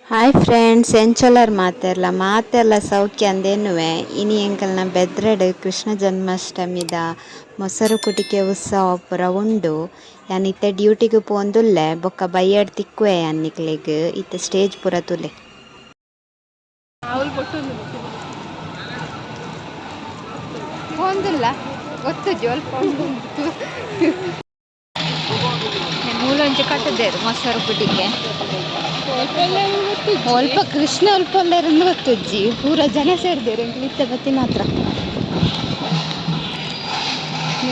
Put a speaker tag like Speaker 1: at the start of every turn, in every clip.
Speaker 1: Hi friends ಎಂಚೊಲರ್ ಮಾತೆಲ್ಲ ಸೌಖ್ಯ ಅಂದೇನುವೆ ಇನಿ ಎಂಕಲ್ನ ಬೆದ್ರಡ್ ಕೃಷ್ಣ ಜನ್ಮಾಷ್ಟಮಿದ ಮೊಸರು ಕುಟಿಕೆ ಉತ್ಸವ ಪೂರ ಉಂಡು ಯಾನ್ ಇತ್ತೆ ಡ್ಯೂಟಿಗ್ ಪೋಂದುಲ್ಲೆ ಬೊಕ್ಕ ಬೈಯಡ್ ತಿಕ್ಕುವೆ ಅನ್ನಿಕ್ಲೆಗ್ ಇತ್ತೆ ಸ್ಟೇಜ್ ಪೂರ ತುಲೆ ಪೋಂದುಲ್ಲ ಗೊತ್ತುಜಿ ಅಲ್ಪ ಮೂಲೊಂಜಿ ಕಟ್ಟದೇರು ಮೊಸರು ಕುಟಿಕೆ ಅಲ್ಪ ಕೃಷ್ಣ ಅಲ್ಪ ಎಲ್ಲರನ್ನು ಗೊತ್ತಜ್ಜಿ ಪೂರ ಜನ ಸೇರಿದೇರು ಇತ್ತೆ ಬತ್ತಿನ ಹತ್ರ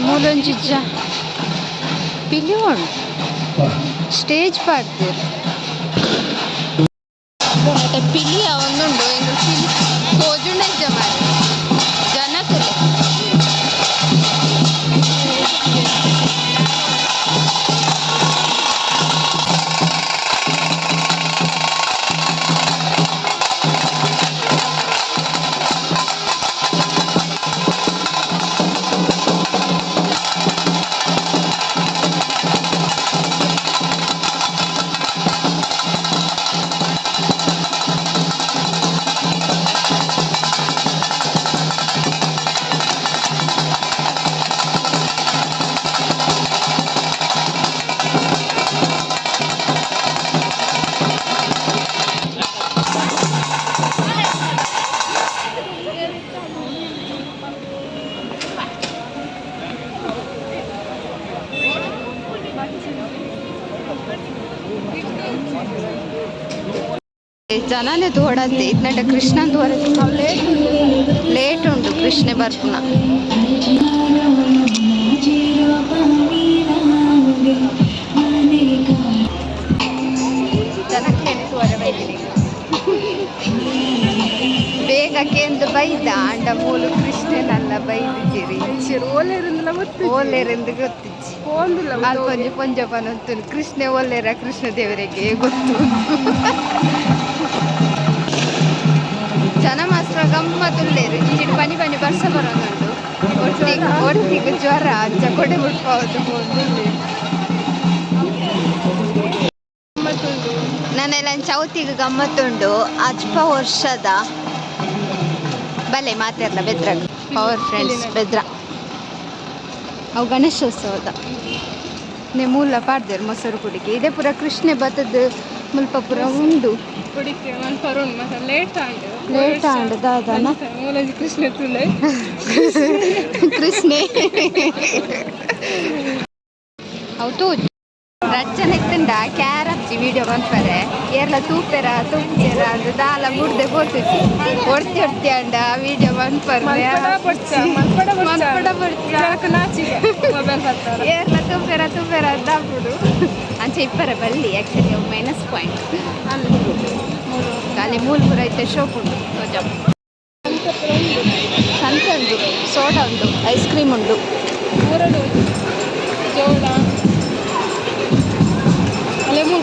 Speaker 1: ಮೂಲೊಂಜಿ ಪಿಲಿ ಉಂಡು ಸ್ಟೇಜ್ ಪಾಡ್ದೇರು ಪಿಲಿಯ ಒಂದುಂಡು ಎಂದು ಪಿಲಿ ಕೋಜುಂಡ ಮಾರಿ ಜನಕಲೆ ಜನನೇ ತೋಡತ್ತೆ ಇದ್ನಟ ಕೃಷ್ಣ ಲೇಟ್ ಉಂಟು ಕೃಷ್ಣ ಬರ್ಪುನ ಬೇಗ ಕೇಂದ್ರ ಬೈದ ಅಂಡ ಮೂಲು ಕೃಷ್ಣನಲ್ಲ ಬೈದಿದ್ದೀರಿ ಓಲೇರೆಂದು ಗೊತ್ತಿಚ್ಚಿ ಅದು ಕೊಂಚ ಪನೊತ್ತು ಕೃಷ್ಣ ಒಲ್ಲೆರ ಕೃಷ್ಣ ದೇವರಿಗೆ ಗೊತ್ತು ಜನ ಮಾತ್ರ ಗಮ್ಮತ್ತುಳ್ಳೇರು ಇಂಚಿಡು ಪನಿ ಬರ್ಸ ಬರೋನುಂಡು ಒಟ್ಟಿಗೆ ಜ್ವರ ಅಜ್ಜ ಕೊಡೆ ಬಿಟ್ಬೋದು ನನ್ನೆಲ್ಲ ಚೌತಿಗೆ ಗಮ್ಮತ್ತುಂಡು ಅಜ್ಪ ವರ್ಷದ ಬಲೆ ಮಾತಾಡಲ್ಲ ಬೆದ್ರ ಪವರ್ ಫ್ರೆಂಡ್ಸ್ ಬೆದ್ರ ಅವು ಗಣೇಶೋತ್ಸವದ ಮೂಲ ಪಾಡ್ದೇರು ಮೊಸರು ಕುಡಿಕೆ ಇದೇ ಪೂರ ಕೃಷ್ಣ ಬತ್ತದ ಮುಲ್ಪ ಪೂರ ಉಂಡು ಲೇಟ್ ಆಂಡು ದಾದಾನ ಕೃಷ್ಣ ತುಲೆ ಕೃಷ್ಣ ಹೌದು ರಚ್ಚನೆ ಎತ್ತಂಡ ಕ್ಯಾರಚ್ಚಿ ವಿಡಿಯೋ ಬಂದ್ಪರೆ ಏರ್ಲ ತೂಪೆರ ಅದು ದಾಲ ಮುಡ್ದೆ ಬೋತುಚ್ಚಿ ಒಡ್ತಿ ಅಂಡ ವಿಡಿಯೋ ಬಂದ್ಪರ್ರೆ ಏರ್ಲ ತೂಪೆರ ದಾಪುಡು ಅಂಚೆ ಇಪ್ಪರ ಬಲ್ಲಿ ಆ್ಯಕ್ಚುಲಿ ಅವು ಮೈನಸ್ ಪಾಯಿಂಟ್ ಅಲ್ಲಿ ಮೂಲ್ಪುರ ಐತೆ ಶೋಪ್ ಉಂಡು ಸಂತೆ ಉಂಡು ಸೋಡಾ ಉಂಡು ಐಸ್ ಕ್ರೀಮ್ ಉಂಡು ಜೋಳ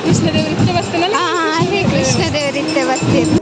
Speaker 1: ಕೃಷ್ಣ ದೇವರಿತ್ತೆ ಬರ್ತಾನಲ್ಲ ಅದೇ ಕೃಷ್ಣ ದೇವರಿತ್ತೆ ಬರ್ತೀರಿ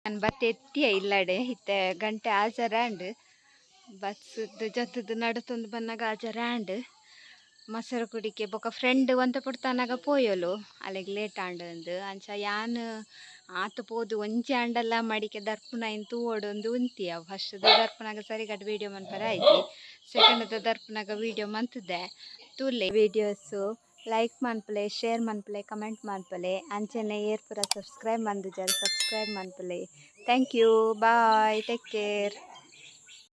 Speaker 1: ನಾನು ಬತ್ತೆ ಎತ್ತಿಯ ಇಲ್ಲಡೆ ಇತ್ತೆ ಗಂಟೆ ಆಜರಾಂಡ್ ಬಸ್ಸದ್ದು ಜೊತ್ತದು ನಡುತ್ತೊಂದು ಬನ್ನಾಗ ಆಜರಾಂಡ್ ಮೊಸರು ಕುಡಿಕೆ ಬೊಕ ಫ್ರೆಂಡ್ ಒಂತ ಪುಡ್ತಾನಾಗ ಪೋಯಲು ಅಲ್ಲಿಗೆ ಲೇಟ್ ಆಂಡು ಅಂಚ ಯಾನ್ ಆತ ಪೋದು ಒಂಜಿ ಆಂಡಲ್ಲ ಮಡಿಕೆ ದರ್ಪುನ ಇನ್ ತೂವೊಡೊಂದು ಉಂತಿಯ ಫಸ್ಟ್ ದರ್ಪುನಾಗ ಸರಿಗಟ್ಟು ವೀಡಿಯೋ ಮನ್ಪರ ಆಯ್ತು ಸೆಕೆಂಡ್ ದರ್ಪುನಾಗ ವೀಡಿಯೋ ಮಂತದೆ ತೂಲೆ ವೀಡಿಯೋಸು ಲೈಕ್ ಮನ್ಪಲೆ ಶೇರ್ ಮನ್ಪಲೆ ಕಮೆಂಟ್ ಮನ್ಪಲೆ ಅಂಚನೆ ಏರ್ ಪೂರ ಸಬ್ಸ್ಕ್ರೈಬ್ ಮಂದು ಜರ ಸಬ್ಸ್ಕ್ರೈಬ್ ಮನ್ಪಲೆ thank you bye take care.